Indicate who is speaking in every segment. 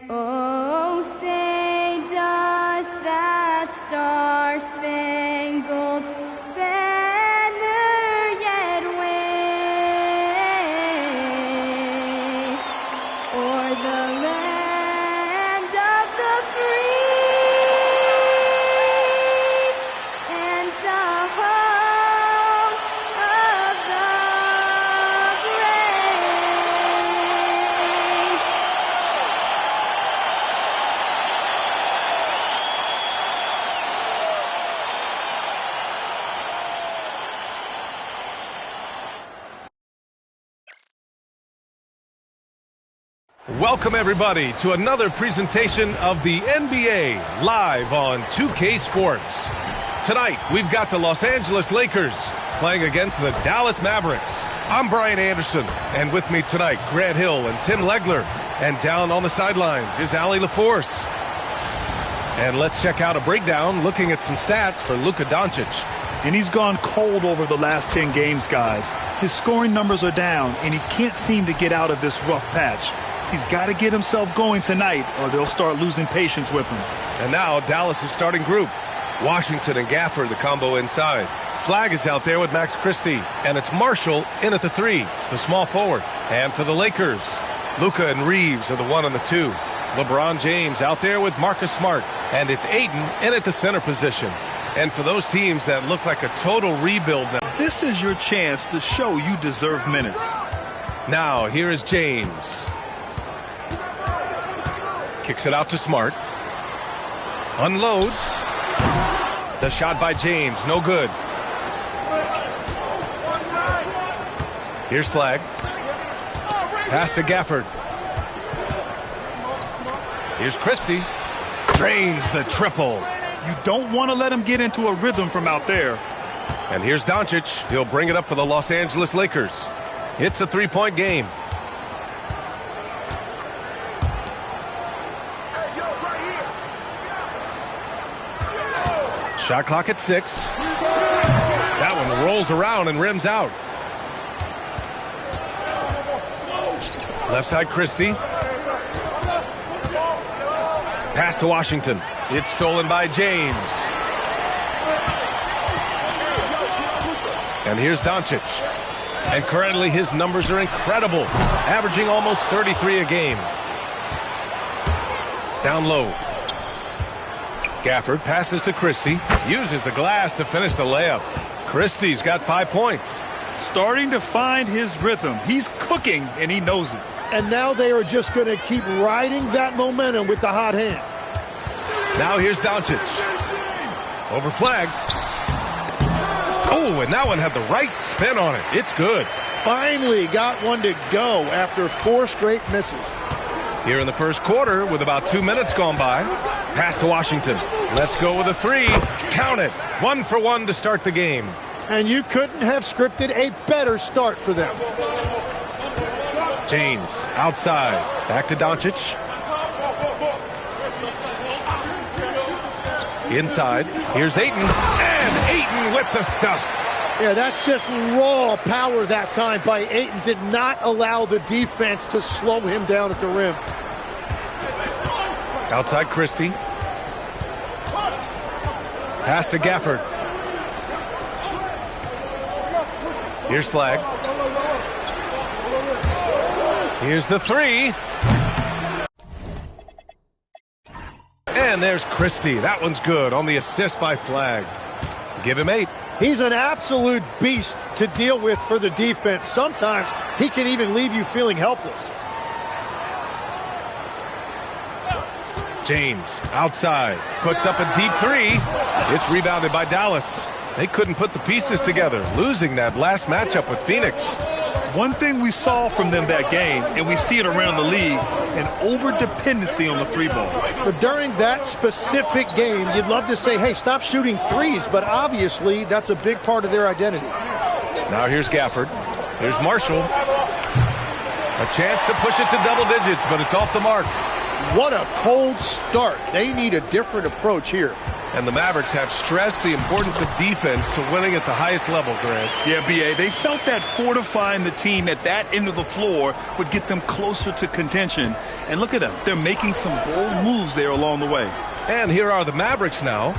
Speaker 1: Oh, say does that star-spangled banner yet wave o'er the land of the free and the home of the brave.
Speaker 2: Welcome, everybody, to another presentation of the NBA live on 2K Sports. Tonight, we've got the Los Angeles Lakers playing against the Dallas Mavericks. I'm Brian Anderson, and with me tonight, Grant Hill and Tim Legler. And down on the sidelines is Allie LaForce. And let's check out a breakdown looking at some stats for Luka Doncic.
Speaker 3: And he's gone cold over the last 10 games, guys. His scoring numbers are down, and he can't seem to get out of this rough patch. He's got to get himself going tonight, or they'll start losing patience with him.
Speaker 2: And now Dallas' starting group. Washington and Gafford, the combo inside. Flag is out there with Max Christie, and it's Marshall in at the 3, the small forward. And for the Lakers, Luka and Reeves are the 1 and the 2. LeBron James out there with Marcus Smart, and it's Ayton in at the center position. And for those teams that look like a total rebuild now,
Speaker 3: this is your chance to show you deserve minutes.
Speaker 2: Now, here is James. Kicks it out to Smart. Unloads. The shot by James, no good. Here's Flag. Pass to Gafford. Here's Christie. Drains the triple.
Speaker 3: You don't want to let him get into a rhythm from out there.
Speaker 2: And here's Doncic. He'll bring it up for the Los Angeles Lakers. It's a three-point game. Shot clock at 6. That one rolls around and rims out. Left side, Christie. Pass to Washington. It's stolen by James. And here's Doncic. And currently his numbers are incredible, averaging almost 33 a game. Down low. Gafford passes to Christie, uses the glass to finish the layup. Christie's got 5 points.
Speaker 3: Starting to find his rhythm. He's cooking, and he knows it.
Speaker 4: And now they are just going to keep riding that momentum with the hot hand.
Speaker 2: Now here's Doncic. Over Flag. Oh, and that one had the right spin on it. It's good.
Speaker 4: Finally got one to go after 4 straight misses.
Speaker 2: Here in the first quarter with about 2 minutes gone by. Pass to Washington. Let's go with a 3. Count it. 1 for 1 to start the game.
Speaker 4: And you couldn't have scripted a better start for them.
Speaker 2: James outside. Back to Doncic. Inside. Here's Ayton. And Ayton with the stuff.
Speaker 4: Yeah, that's just raw power that time by Ayton. Did not allow the defense to slow him down at the rim.
Speaker 2: Outside Christie. Pass to Gafford. Here's Flag. Here's the 3. And there's Christie. That one's good on the assist by Flag. Give him 8.
Speaker 4: He's an absolute beast to deal with for the defense. Sometimes he can even leave you feeling helpless.
Speaker 2: James outside. Puts up a deep 3. It's rebounded by Dallas. They couldn't put the pieces together, losing that last matchup with Phoenix.
Speaker 3: One thing we saw from them that game, and we see it around the league, an over-dependency on the 3-ball.
Speaker 4: But during that specific game, you'd love to say, hey, stop shooting threes, but obviously that's a big part of their identity.
Speaker 2: Now here's Gafford. Here's Marshall. A chance to push it to double digits, but it's off the mark.
Speaker 4: What a cold start. They need a different approach here.
Speaker 2: And the Mavericks have stressed the importance of defense to winning at the highest level, Grant.
Speaker 3: Yeah, B.A., they felt that fortifying the team at that end of the floor would get them closer to contention. And look at them. They're making some bold moves there along the way.
Speaker 2: And here are the Mavericks now,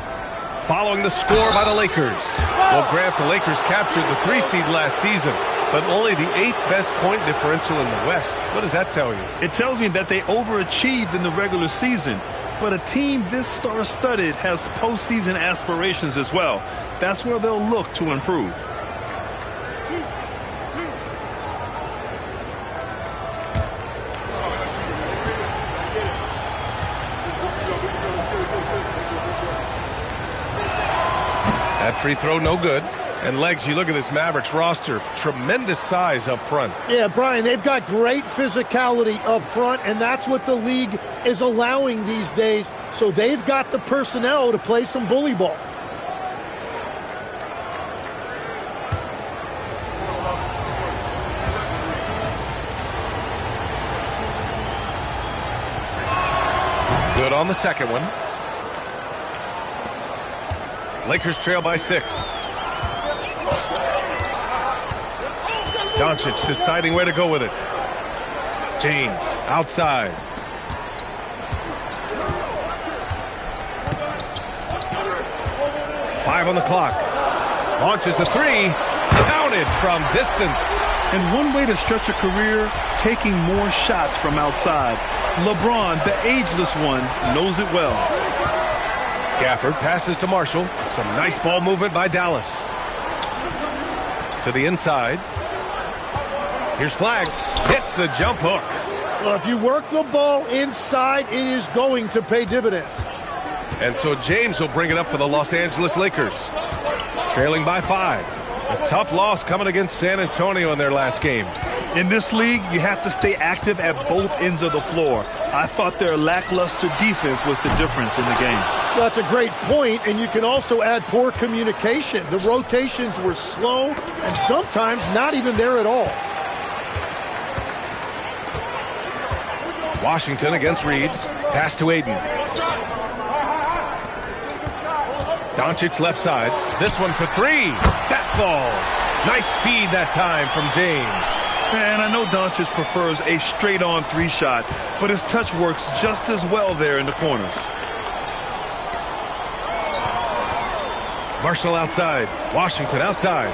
Speaker 2: following the score by the Lakers. Well, Grant, the Lakers captured the 3 seed last season, but only the 8th best point differential in the West. What does that tell you?
Speaker 3: It tells me that they overachieved in the regular season. But a team this star-studded has postseason aspirations as well. That's where they'll look to improve.
Speaker 2: That free throw, no good. And Legs, you look at this Mavericks roster, tremendous size up front.
Speaker 4: Yeah, Brian, they've got great physicality up front, and that's what the league is allowing these days. So they've got the personnel to play some bully ball.
Speaker 2: Good on the second one. Lakers trail by 6. Doncic deciding where to go with it. James outside. Five on the clock. Launches a 3. Counted from distance.
Speaker 3: And one way to stretch a career, taking more shots from outside. LeBron, the ageless one, knows it well.
Speaker 2: Gafford passes to Marshall. Some nice ball movement by Dallas. To the inside. Here's Flag. Hits the jump hook.
Speaker 4: Well, if you work the ball inside, it is going to pay dividends.
Speaker 2: And so James will bring it up for the Los Angeles Lakers. Trailing by 5. A tough loss coming against San Antonio in their last game.
Speaker 3: In this league, you have to stay active at both ends of the floor. I thought their lackluster defense was the difference in the game.
Speaker 4: Well, that's a great point, and you can also add poor communication. The rotations were slow and sometimes not even there at all.
Speaker 2: Washington against Reeves. Pass to Aiden. Doncic left side. This one for 3. That falls. Nice feed that time from James.
Speaker 3: And I know Doncic prefers a straight-on 3 shot, but his touch works just as well there in the corners.
Speaker 2: Marshall outside. Washington outside.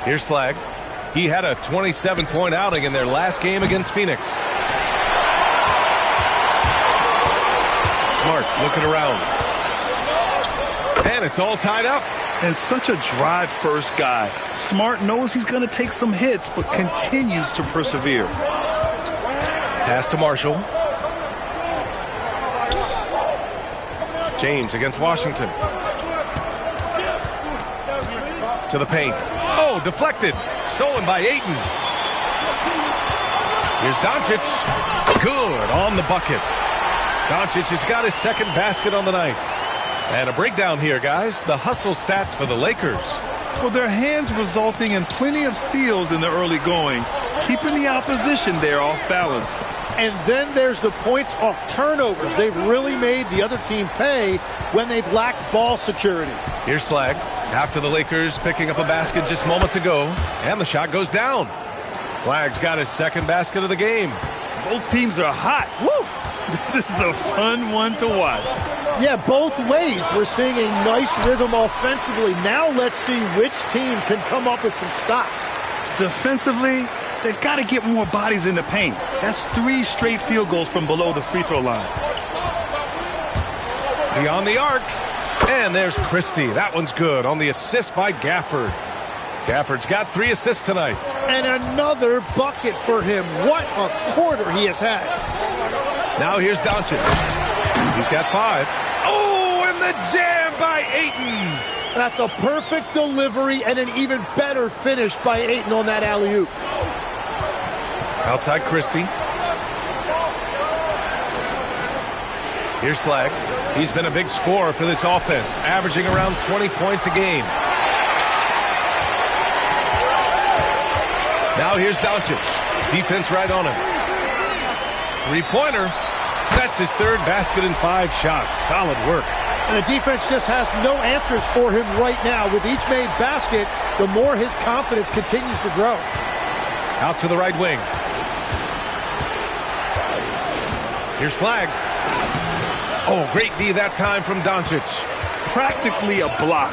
Speaker 2: Here's Flag. He had a 27-point outing in their last game against Phoenix. Smart looking around. And it's all tied up.
Speaker 3: And such a drive-first guy. Smart knows he's going to take some hits, but continues to persevere.
Speaker 2: Pass to Marshall. James against Washington. To the paint. Oh, deflected. Stolen by Ayton. Here's Doncic. Good on the bucket. Doncic has got his second basket on the night. And a breakdown here, guys. The hustle stats for the Lakers.
Speaker 3: Well, their hands resulting in plenty of steals in the early going, keeping the opposition there off balance.
Speaker 4: And then there's the points off turnovers. They've really made the other team pay when they've lacked ball security.
Speaker 2: Here's Flag. After the Lakers picking up a basket just moments ago, and the shot goes down. Flag's got his second basket of the game.
Speaker 3: Both teams are hot. Woo! This is a fun one to watch.
Speaker 4: Yeah, both ways. We're seeing a nice rhythm offensively. Now let's see which team can come up with some stops.
Speaker 3: Defensively, they've got to get more bodies in the paint. That's 3 straight field goals from below the free throw line.
Speaker 2: Beyond the arc. And there's Christie. That one's good on the assist by Gafford. Gafford's got 3 assists tonight.
Speaker 4: And another bucket for him. What a quarter he has had.
Speaker 2: Now here's Doncic. He's got 5. Oh, and the jam by Ayton.
Speaker 4: That's a perfect delivery and an even better finish by Ayton on that alley-oop.
Speaker 2: Outside Christie. Here's Flag. He's been a big scorer for this offense, averaging around 20 points a game. Now here's Doncic. Defense right on him. Three-pointer. That's his third basket in 5 shots. Solid work.
Speaker 4: And the defense just has no answers for him right now. With each made basket, the more his confidence continues to grow.
Speaker 2: Out to the right wing. Here's Flag. Oh, great D that time from Doncic.
Speaker 3: Practically a block.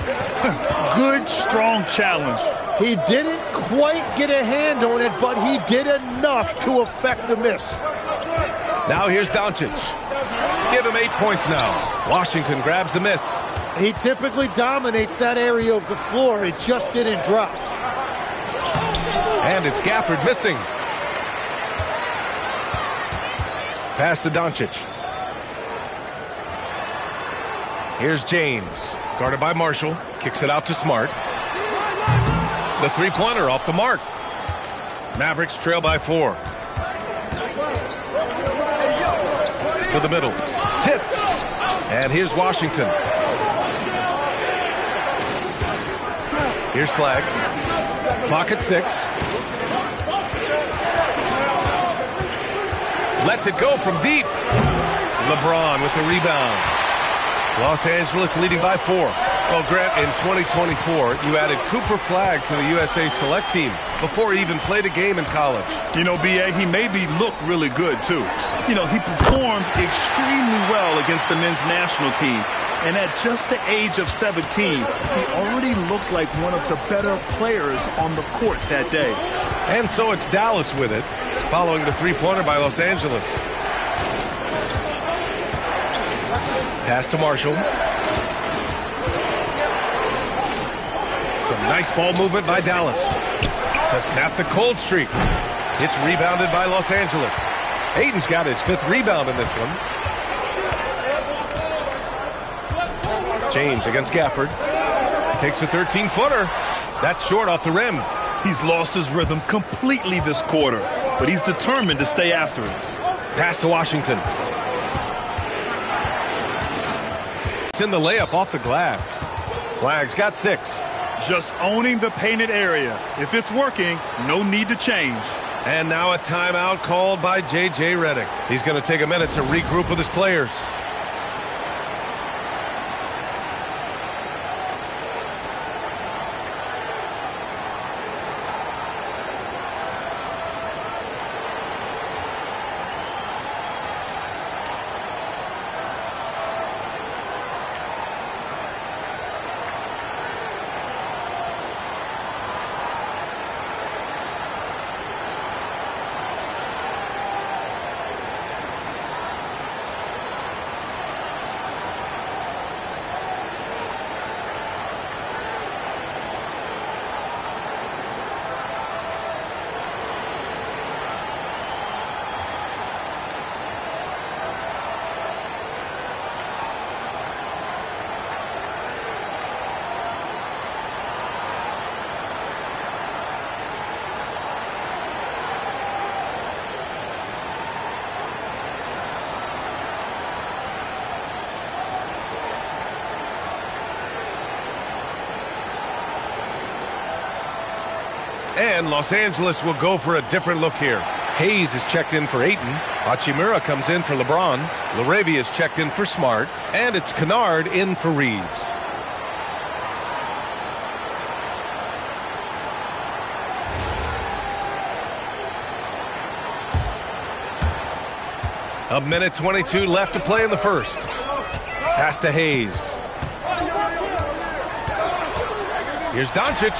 Speaker 3: Good, strong challenge.
Speaker 4: He didn't quite get a hand on it, but he did enough to affect the miss.
Speaker 2: Now here's Doncic. Give him 8 points now. Washington grabs the miss.
Speaker 4: He typically dominates that area of the floor. It just didn't drop.
Speaker 2: And it's Gafford missing. Pass to Doncic. Here's James. Guarded by Marshall. Kicks it out to Smart. The three-pointer off the mark. Mavericks trail by 4. To the middle. Tipped. And here's Washington. Here's Flag. Clock at 6. Lets it go from deep. LeBron with the rebound. Los Angeles leading by 4. Well, Grant, in 2024, you added Cooper Flag to the USA Select team before he even played a game in college.
Speaker 3: You know, B.A., he maybe looked really good, too. You know, he performed extremely well against the men's national team. And at just the age of 17, he already looked like one of the better players on the court that day.
Speaker 2: And so it's Dallas with it, following the three-pointer by Los Angeles. Pass to Marshall. Some nice ball movement by Dallas to snap the cold streak. It's rebounded by Los Angeles. Ayton's got his 5th rebound in this one. James against Gafford. Takes a 13-footer. That's short off the rim.
Speaker 3: He's lost his rhythm completely this quarter, but he's determined to stay after it.
Speaker 2: Pass to Washington. It's in the layup off the glass. Flag's got 6.
Speaker 3: Just owning the painted area. If it's working, no need to change.
Speaker 2: And now a timeout called by J.J. Redick. He's going to take a minute to regroup with his players. And Los Angeles will go for a different look here. Hayes is checked in for Ayton. Hachimura comes in for LeBron. LaRavia is checked in for Smart. And it's Kennard in for Reeves. A minute 22 left to play in the first. Pass to Hayes. Here's Doncic.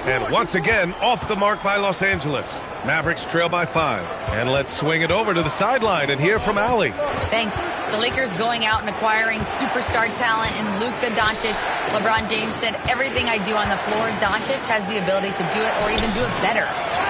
Speaker 2: And once again, off the mark by Los Angeles. Mavericks trail by 5. And let's swing it over to the sideline and hear from Allie.
Speaker 5: Thanks. The Lakers going out and acquiring superstar talent in Luka Doncic. LeBron James said, everything I do on the floor, Doncic has the ability to do it or even do it better.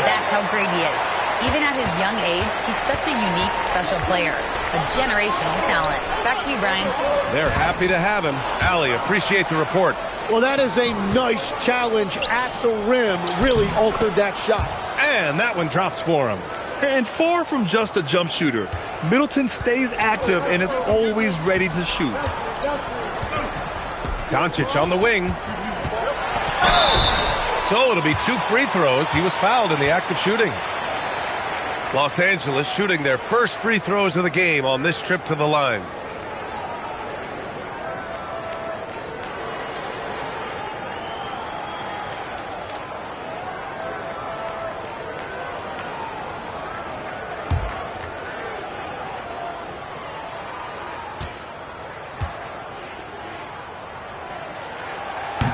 Speaker 5: That's how great he is. Even at his young age, he's such a unique, special player. A generational talent. Back to you, Brian.
Speaker 2: They're happy to have him. Allie, appreciate the report.
Speaker 4: Well, that is a nice challenge at the rim. Really altered that shot.
Speaker 2: And that one drops for him.
Speaker 3: And far from just a jump shooter, Middleton stays active and is always ready to shoot.
Speaker 2: Doncic on the wing. So it'll be 2 free throws. He was fouled in the act of shooting. Los Angeles shooting their first free throws of the game on this trip to the line.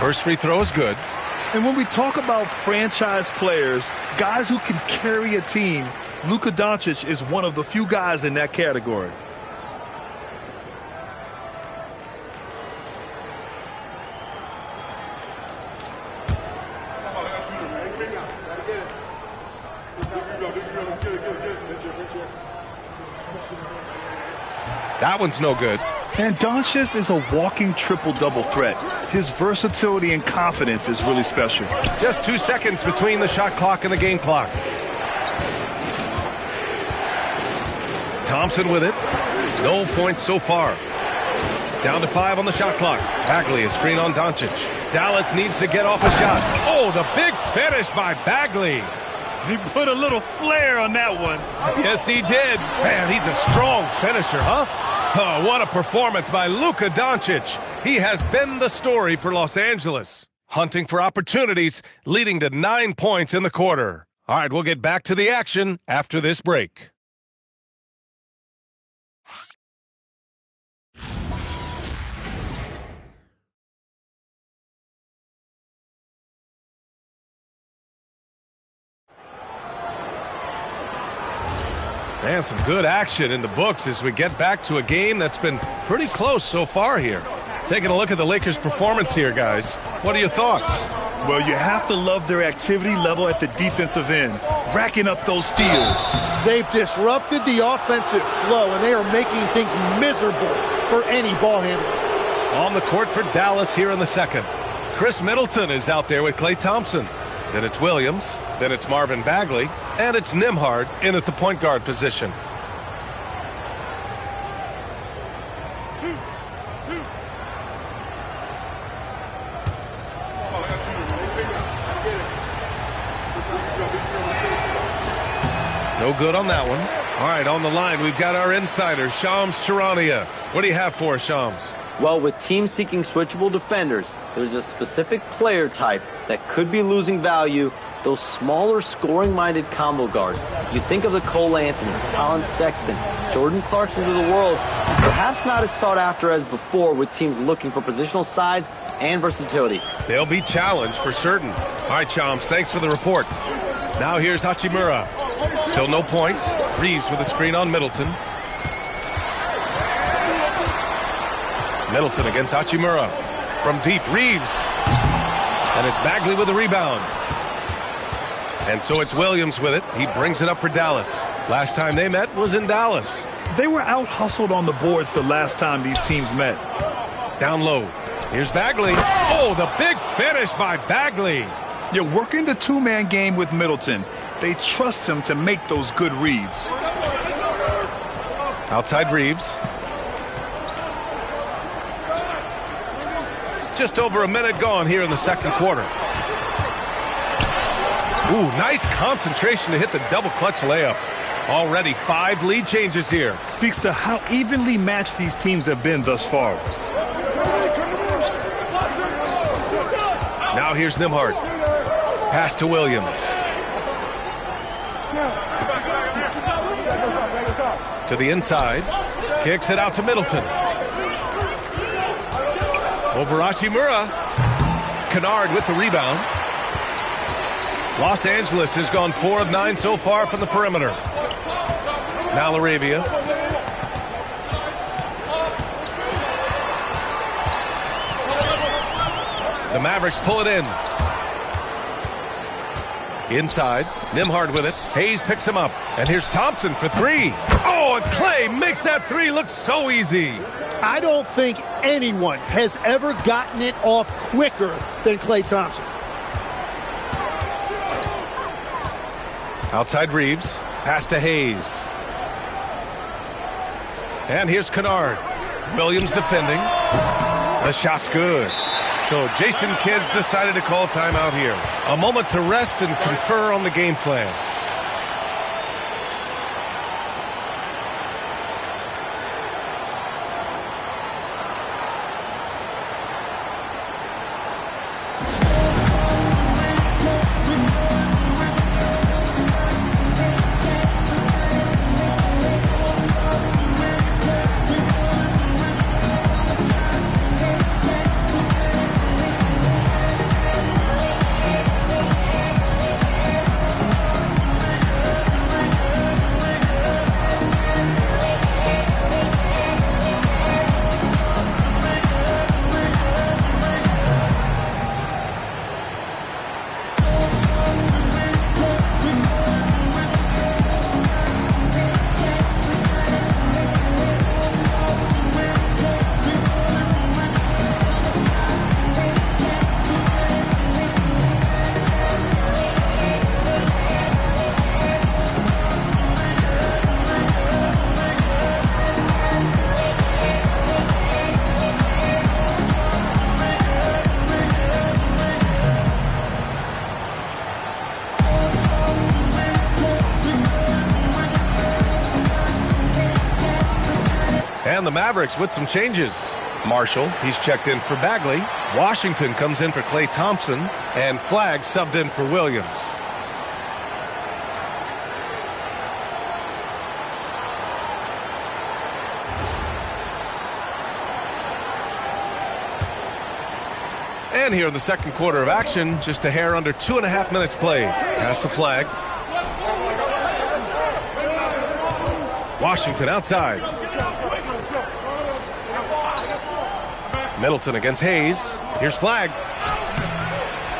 Speaker 2: First free throw is good.
Speaker 3: And when we talk about franchise players, guys who can carry a team, Luka Doncic is one of the few guys in that category.
Speaker 2: That one's no good.
Speaker 3: And Doncic is a walking triple-double threat. His versatility and confidence is really special.
Speaker 2: Just 2 seconds between the shot clock and the game clock. Thompson with it. No points so far. Down to 5 on the shot clock. Bagley, a screen on Doncic. Dallas needs to get off a shot. Oh, the big finish by Bagley.
Speaker 3: He put a little flair on that one.
Speaker 2: Yes, he did. Man, he's a strong finisher, huh? Oh, what a performance by Luka Doncic. He has been the story for Los Angeles. Hunting for opportunities, leading to 9 points in the quarter. All right, we'll get back to the action after this break. And some good action in the books as we get back to a game that's been pretty close so far here. Taking a look at the Lakers' performance here, guys. What are your thoughts?
Speaker 3: Well, you have to love their activity level at the defensive end, racking up those steals.
Speaker 4: They've disrupted the offensive flow, and they are making things miserable for any ball handler.
Speaker 2: On the court for Dallas here in the second. Chris Middleton is out there with Klay Thompson. Then it's Williams. Then it's Marvin Bagley. And it's Nembhard in at the point guard position. No good on that one. All right, on the line, we've got our insider, Shams Charania. What do you have for us, Shams?
Speaker 6: Well, with teams seeking switchable defenders, there's a specific player type that could be losing value, those smaller scoring-minded combo guards. You think of the Cole Anthony, Colin Sexton, Jordan Clarksons of the world, perhaps not as sought after as before with teams looking for positional size and versatility.
Speaker 2: They'll be challenged for certain. All right, Shams, thanks for the report. Now here's Hachimura. Still no points. Reeves with a screen on Middleton. Middleton against Hachimura. From deep, Reeves. And it's Bagley with the rebound. And so it's Williams with it. He brings it up for Dallas. Last time they met was in Dallas.
Speaker 3: They were out-hustled on the boards the last time these teams met.
Speaker 2: Down low. Here's Bagley. Oh, the big finish by Bagley.
Speaker 3: You're working the two-man game with Middleton. They trust him to make those good reads.
Speaker 2: Outside Reeves. Just over a minute gone here in the second quarter. Ooh, nice concentration to hit the double clutch layup. Already 5 lead changes here.
Speaker 3: Speaks to how evenly matched these teams have been thus far.
Speaker 2: Now here's Nembhard. Pass to Williams. To the inside. Kicks it out to Middleton. Over Hachimura. Kennard with the rebound. Los Angeles has gone 4 of 9 so far from the perimeter. Now LaRavia. The Mavericks pull it in. Inside, Nembhard with it. Hayes picks him up. And here's Thompson for 3. Oh, and Klay makes that 3 look so easy.
Speaker 4: I don't think anyone has ever gotten it off quicker than Klay Thompson.
Speaker 2: Outside Reeves. Pass to Hayes. And here's Kennard. Williams defending. The shot's good. So Jason Kidd's decided to call timeout here. A moment to rest and confer on the game plan. And the Mavericks with some changes. Marshall, he's checked in for Bagley. Washington comes in for Klay Thompson. And Flagg subbed in for Williams. And here in the second quarter of action, just a hair under 2.5 minutes played. Pass to Flagg. Washington outside. Middleton against Hayes. Here's Flagg.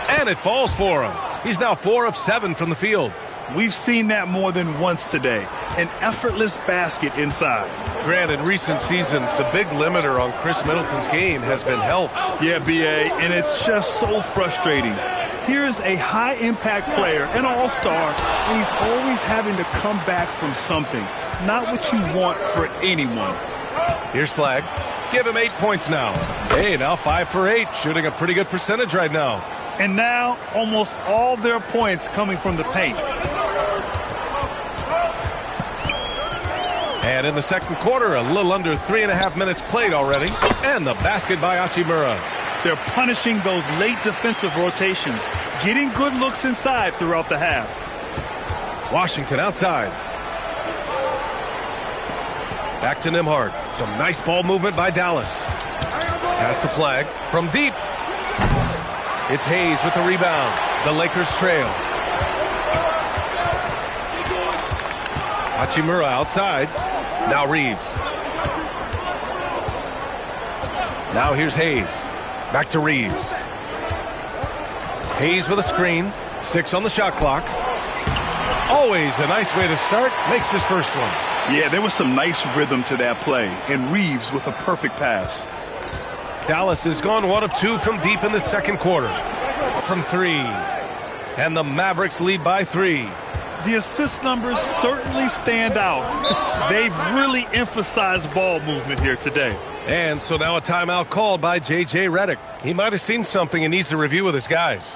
Speaker 2: And it falls for him. He's now 4 of 7 from the field.
Speaker 3: We've seen that more than once today. An effortless basket inside.
Speaker 2: Grant, in recent seasons, the big limiter on Chris Middleton's game has been health.
Speaker 3: Yeah, B.A., and it's just so frustrating. Here's a high-impact player, an all-star, and he's always having to come back from something. Not what you want for anyone.
Speaker 2: Here's Flagg. Give him 8 points now. Hey, now 5 for 8, shooting a pretty good percentage right now.
Speaker 3: And now almost all their points coming from the paint.
Speaker 2: And in the second quarter, a little under 3.5 minutes played already. And the basket by Hachimura.
Speaker 3: They're punishing those late defensive rotations, getting good looks inside throughout the half.
Speaker 2: Washington outside. Back to Nembhard. Some nice ball movement by Dallas. Pass to Flagg from deep. It's Hayes with the rebound. The Lakers trail. Hachimura outside. Now Reeves. Now here's Hayes. Back to Reeves. Hayes with a screen. 6 on the shot clock. Always a nice way to start. Makes his first one.
Speaker 3: Yeah, there was some nice rhythm to that play. And Reeves with a perfect pass.
Speaker 2: Dallas has gone 1 of 2 from deep in the second quarter. From 3. And the Mavericks lead by 3.
Speaker 3: The assist numbers certainly stand out. They've really emphasized ball movement here today.
Speaker 2: And so now a timeout called by J.J. Redick. He might have seen something and needs to review with his guys.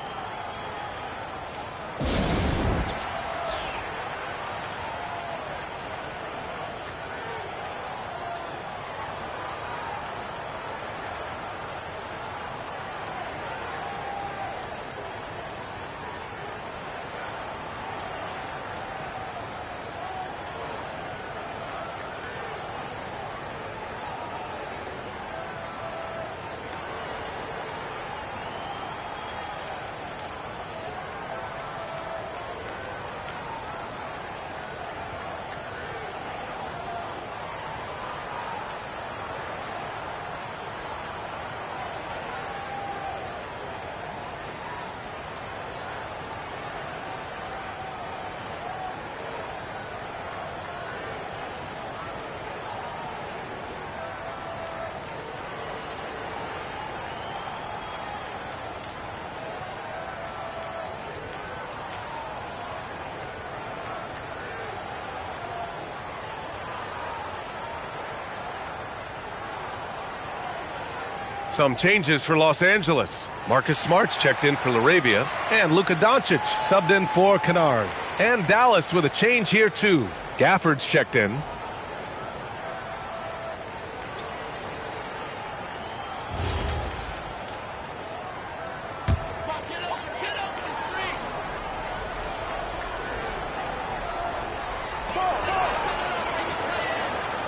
Speaker 2: Some changes for Los Angeles. Marcus Smart's checked in for LaRavia. And Luka Doncic subbed in for Kennard. And Dallas with a change here too. Gafford's checked in.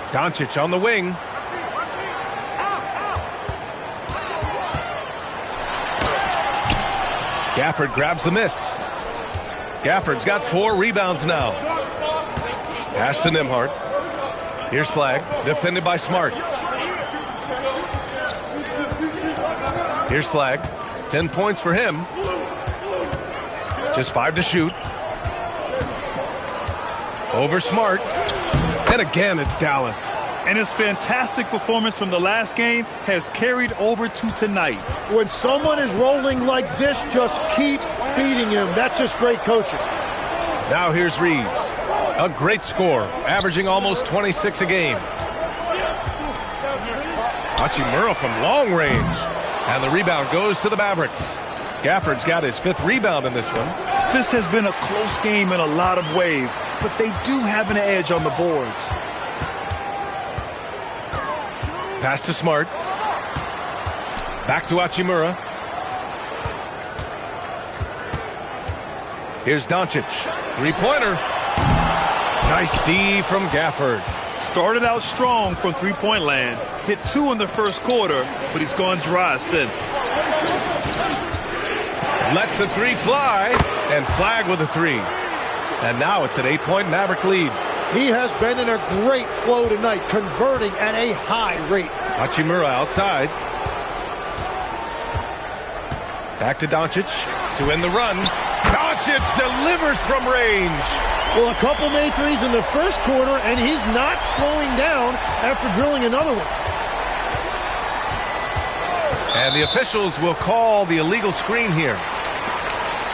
Speaker 2: Doncic on the wing. Gafford grabs the miss. Gafford's got 4 rebounds now. Pass to Nembhard. Here's Flagg, defended by Smart. Here's Flagg. 10 points for him. Just 5 to shoot. Over Smart. And again, it's Dallas.
Speaker 3: And his fantastic performance from the last game has carried over to tonight.
Speaker 4: When someone is rolling like this, just keep feeding him. That's just great coaching.
Speaker 2: Now here's Reeves. A great score, averaging almost 26 a game. Hachimura from long range. And the rebound goes to the Mavericks. Gafford's got his 5th rebound in this one.
Speaker 3: This has been a close game in a lot of ways, but they do have an edge on the boards.
Speaker 2: Pass to Smart. Back to Hachimura. Here's Doncic. Three-pointer. Nice D from Gafford.
Speaker 3: Started out strong from three-point land. Hit 2 in the first quarter, but he's gone dry since.
Speaker 2: Lets the three fly, and Flag with a three. And now it's an 8-point Maverick lead.
Speaker 4: He has been in a great flow tonight, converting at a high rate.
Speaker 2: Hachimura outside. Back to Doncic to end the run. Doncic delivers from range.
Speaker 4: Well, a couple made threes in the first quarter, and he's not slowing down after drilling another one.
Speaker 2: And the officials will call the illegal screen here.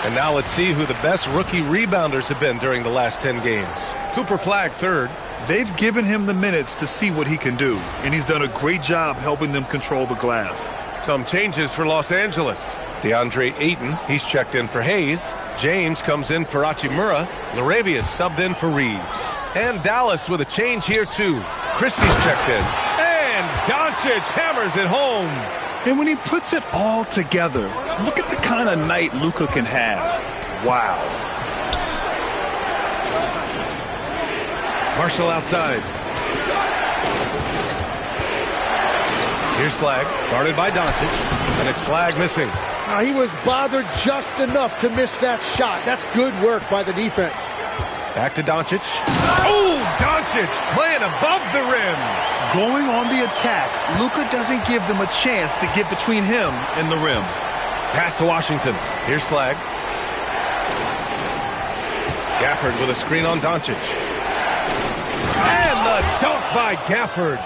Speaker 2: And now let's see who the best rookie rebounders have been during the last 10 games. Cooper Flag third.
Speaker 3: They've given him the minutes to see what he can do, and he's done a great job helping them control the glass.
Speaker 2: Some changes for Los Angeles. DeAndre Ayton, he's checked in for Hayes. James comes in for Hachimura. Larabia's subbed in for Reeves. And Dallas with a change here too. Christie's checked in. And Doncic hammers it home.
Speaker 3: And when he puts it all together, look at the kind of night Luka can have. Wow.
Speaker 2: Marshall outside. Here's Flag, guarded by Doncic, and it's Flag missing.
Speaker 4: Now, he was bothered just enough to miss that shot. That's good work by the defense.
Speaker 2: Back to Doncic. Oh, Doncic playing above the rim.
Speaker 3: Going on the attack, Luka doesn't give them a chance to get between him and the rim.
Speaker 2: Pass to Washington. Here's Flag. Gafford with a screen on Doncic. And the dunk by Gafford.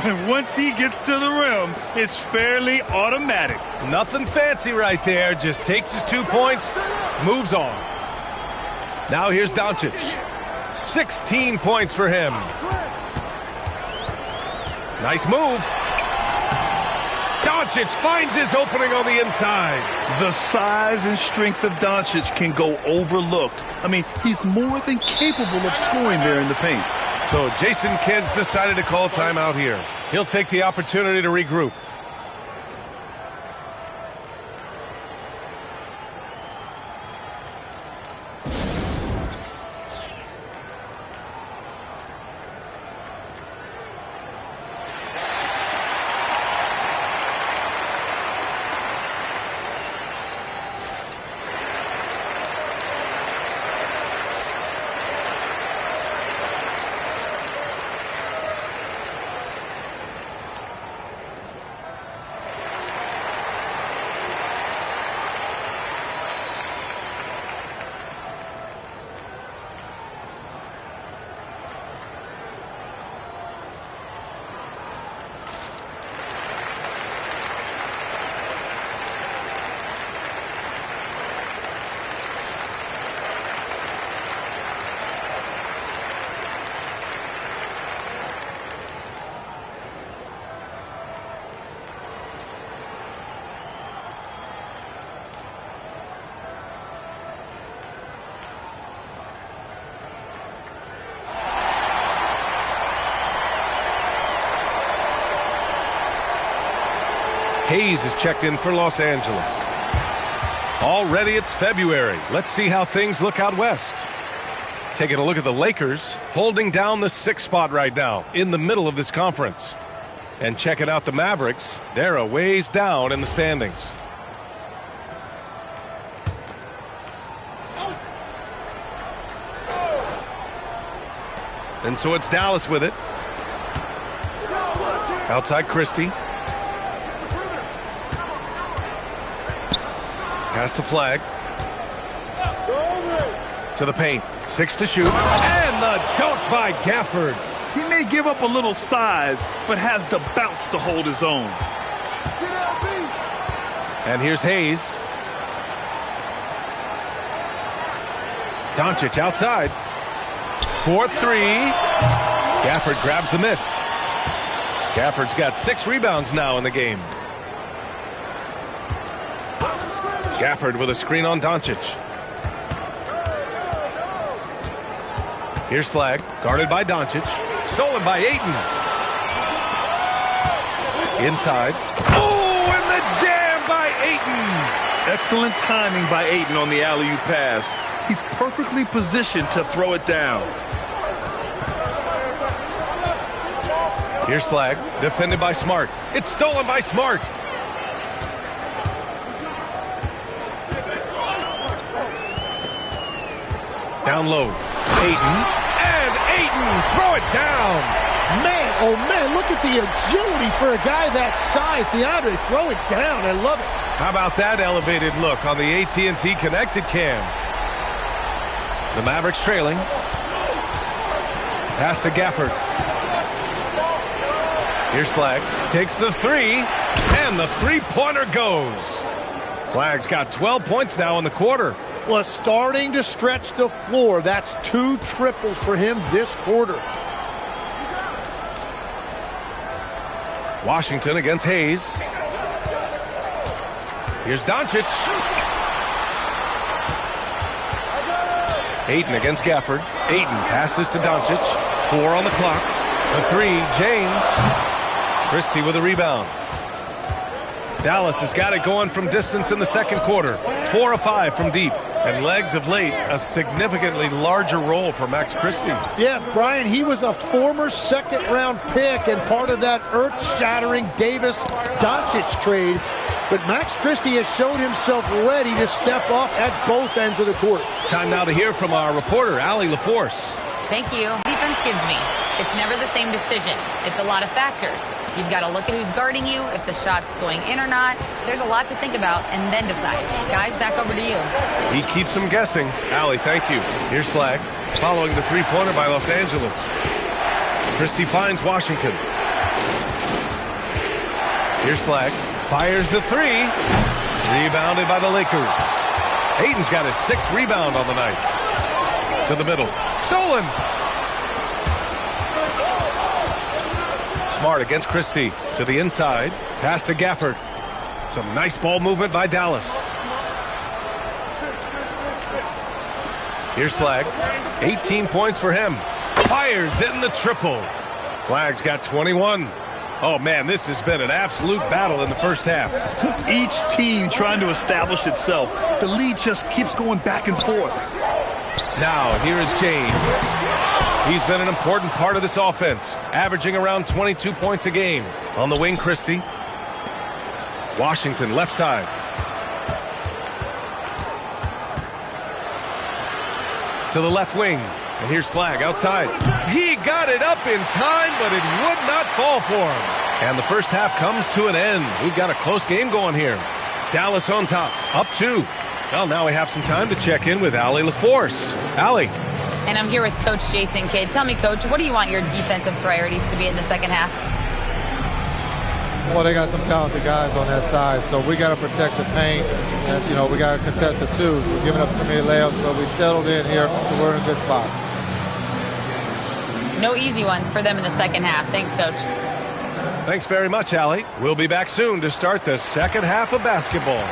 Speaker 3: And once he gets to the rim, it's fairly automatic.
Speaker 2: Nothing fancy right there. Just takes his 2 points, moves on. Now here's Doncic. 16 points for him. Nice move. Doncic finds his opening on the inside.
Speaker 3: The size and strength of Doncic can go overlooked. I mean, he's more than capable of scoring there in the paint.
Speaker 2: So Jason Kidd's decided to call timeout here. He'll take the opportunity to regroup. Hayes is checked in for Los Angeles. Already it's February. Let's see how things look out west. Taking a look at the Lakers, holding down the 6th spot right now in the middle of this conference. And checking out the Mavericks, they're a ways down in the standings. And so it's Dallas with it. Outside Christie. Pass to Flag. To the paint. 6 to shoot. And the dunk by Gafford.
Speaker 3: He may give up a little size, but has the bounce to hold his own.
Speaker 2: And here's Hayes. Doncic outside. 4-3. Gafford grabs the miss. Gafford's got 6 rebounds now in the game. Gafford with a screen on Doncic. Here's Flag, guarded by Doncic. Stolen by Ayton. Inside. Oh, and the jam by Ayton.
Speaker 3: Excellent timing by Ayton on the alley-oop pass. He's perfectly positioned to throw it down.
Speaker 2: Here's Flag, defended by Smart. It's stolen by Smart. Down low. Ayton. And Ayton, throw it down.
Speaker 4: Man, oh man, look at the agility for a guy that size. DeAndre, throw it down. I love it.
Speaker 2: How about that elevated look on the AT&T connected cam? The Mavericks trailing. Pass to Gafford. Here's Flag. Takes the three. And the three-pointer goes. Flag's got 12 points now in the quarter.
Speaker 4: Well, starting to stretch the floor. That's 2 triples for him this quarter.
Speaker 2: Washington against Hayes. Here's Doncic. Ayton against Gafford. Ayton passes to Doncic. 4 on the clock. The three, James. Christie with a rebound. Dallas has got it going from distance in the second quarter. 4 of 5 from deep. And legs of late, a significantly larger role for Max Christie.
Speaker 4: Yeah, Brian, he was a former second-round pick and part of that earth-shattering Davis-Doncic trade. But Max Christie has shown himself ready to step up at both ends of the court.
Speaker 2: Time now to hear from our reporter, Allie LaForce.
Speaker 5: Thank you. Defense gives me. It's never the same decision. It's a lot of factors. You've got to look at who's guarding you, if the shot's going in or not. There's a lot to think about and then decide. Guys, back over to you.
Speaker 2: He keeps them guessing. Allie, thank you. Here's Flag, following the three-pointer by Los Angeles. Christie finds Washington. Here's Flag, fires the three. Rebounded by the Lakers. Ayton's got his 6th rebound on the night. To the middle. Stolen! Smart against Christie. To the inside. Pass to Gafford. Some nice ball movement by Dallas. Here's Flag. 18 points for him. Fires in the triple. Flag's got 21. Oh, man, this has been an absolute battle in the first half.
Speaker 3: Each team trying to establish itself. The lead just keeps going back and forth.
Speaker 2: Now, here is James. He's been an important part of this offense, averaging around 22 points a game. On the wing, Christie. Washington, left side. To the left wing. And here's Flag outside. He got it up in time, but it would not fall for him. And the first half comes to an end. We've got a close game going here. Dallas on top, up 2. Well, now we have some time to check in with Allie LaForce. Allie.
Speaker 5: And I'm here with Coach Jason Kidd. Tell me, Coach, what do you want your defensive priorities to be in the second half?
Speaker 7: Well, they got some talented guys on that side, so we got to protect the paint. And, we got to contest the twos. We're giving up too many layups, but we settled in here, so we're in a good spot.
Speaker 5: No easy ones for them in the second half. Thanks, Coach.
Speaker 2: Thanks very much, Allie. We'll be back soon to start the second half of basketball.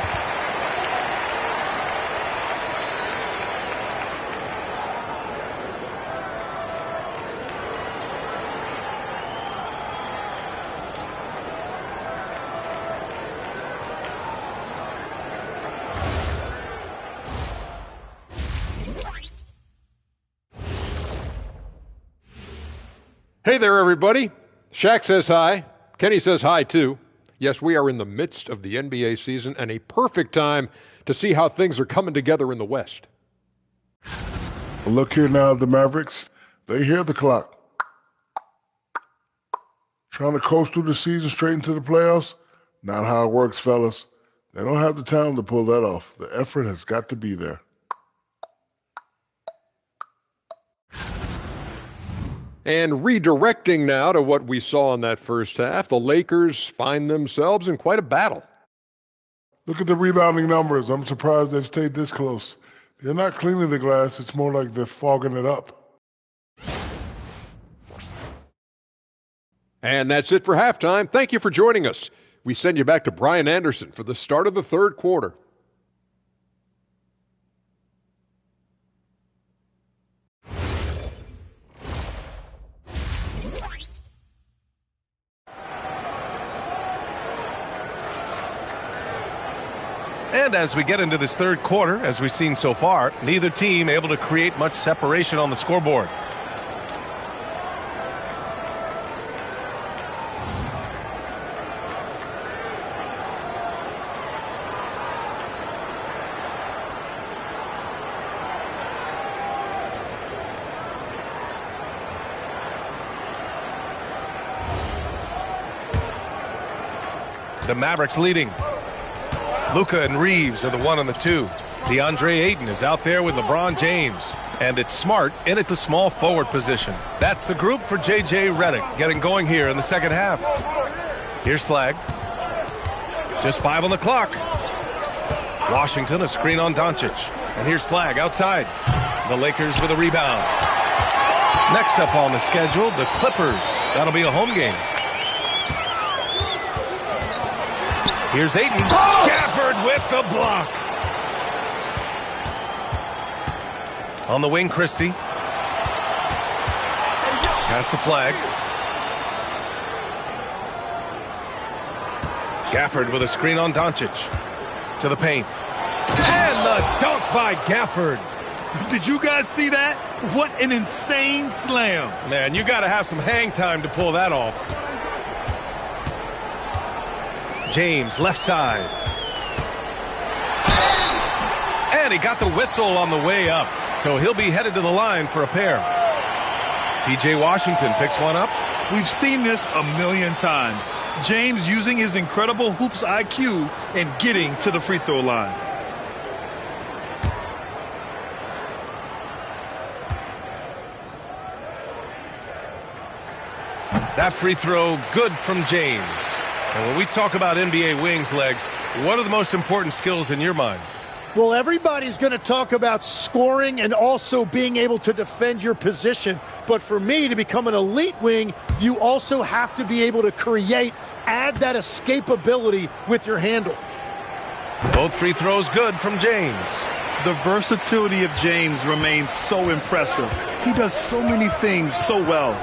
Speaker 8: Hey there, everybody. Shaq says hi. Kenny says hi, too. Yes, we are in the midst of the NBA season and a perfect time to see how things are coming together in the West.
Speaker 9: Look here now at the Mavericks. They hear the clock. Trying to coast through the season straight into the playoffs? Not how it works, fellas. They don't have the talent to pull that off. The effort has got to be there.
Speaker 8: And redirecting now to what we saw in that first half, the Lakers find themselves in quite a battle.
Speaker 9: Look at the rebounding numbers. I'm surprised they've stayed this close. They're not cleaning the glass. It's more like they're fogging it up.
Speaker 8: And that's it for halftime. Thank you for joining us. We send you back to Brian Anderson for the start of the third quarter.
Speaker 2: And as we get into this third quarter, as we've seen so far, neither team able to create much separation on the scoreboard. The Mavericks leading. Luka and Reeves are the 1 and the 2. DeAndre Ayton is out there with LeBron James. And it's Smart in at the small forward position. That's the group for J.J. Redick getting going here in the second half. Here's Flag. Just 5 on the clock. Washington a screen on Doncic. And here's Flag outside. The Lakers with a rebound. Next up on the schedule, the Clippers. That'll be a home game. Here's Ayton. Gafford with the block. On the wing, Christie. Pass to Flag. Gafford with a screen on Doncic. To the paint. And the dunk by Gafford.
Speaker 3: Did you guys see that? What an insane slam.
Speaker 2: Man, you got to have some hang time to pull that off. James, left side. And he got the whistle on the way up. So he'll be headed to the line for a pair. P.J. Washington picks one up.
Speaker 3: We've seen this a million times. James using his incredible hoops IQ and getting to the free throw line.
Speaker 2: That free throw good from James. And when we talk about NBA wings, Legs, what are the most important skills in your mind?
Speaker 4: Well, everybody's going to talk about scoring and also being able to defend your position. But for me, to become an elite wing, you also have to be able to create, add that escapability with your handle.
Speaker 2: Both free throws good from James.
Speaker 3: The versatility of James remains so impressive. He does so many things so well.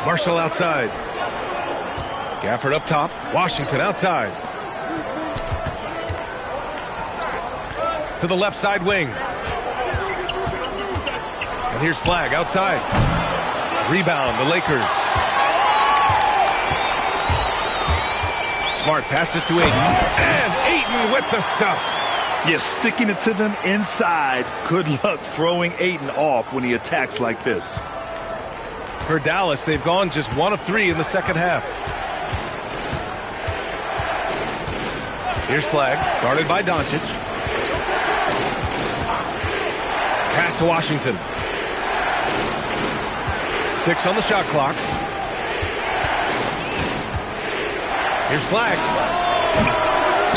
Speaker 2: Marshall outside. Gafford up top. Washington outside. To the left side wing. And here's Flag outside. Rebound, the Lakers. Smart passes to Ayton. And Ayton with the stuff.
Speaker 3: Yes, sticking it to them inside. Good luck throwing Ayton off when he attacks like this.
Speaker 2: For Dallas, they've gone just 1 of 3 in the second half. Here's Flag, guarded by Doncic. Pass to Washington. 6 on the shot clock. Here's Flag.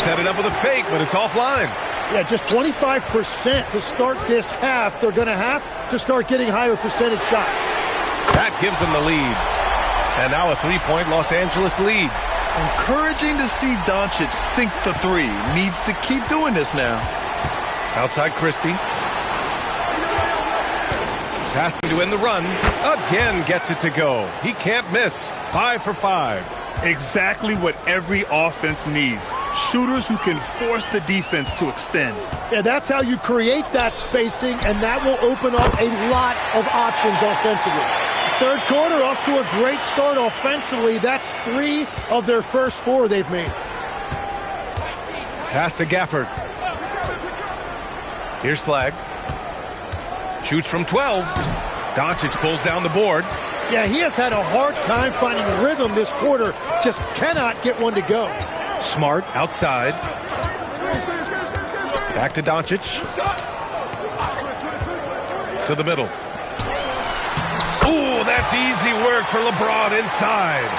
Speaker 2: Set it up with a fake, but it's offline.
Speaker 4: Yeah, just 25% to start this half. They're going to have to start getting higher percentage shots.
Speaker 2: That gives them the lead. And now a 3-point Los Angeles lead.
Speaker 3: Encouraging to see Doncic sink the 3. Needs to keep doing this now.
Speaker 2: Outside Christie. Passing to end the run. Again gets it to go. He can't miss. 5 for 5.
Speaker 3: Exactly what every offense needs. Shooters who can force the defense to extend.
Speaker 4: Yeah, that's how you create that spacing, and that will open up a lot of options offensively. Third quarter off to a great start offensively. That's 3 of their first 4 they've made.
Speaker 2: Pass to Gafford. Here's Flag. Shoots from 12. Doncic pulls down the board.
Speaker 4: Yeah, he has had a hard time finding rhythm this quarter. Just cannot get one to go.
Speaker 2: Smart outside. Back to Doncic. To the middle. Ooh, that's easy work for LeBron inside.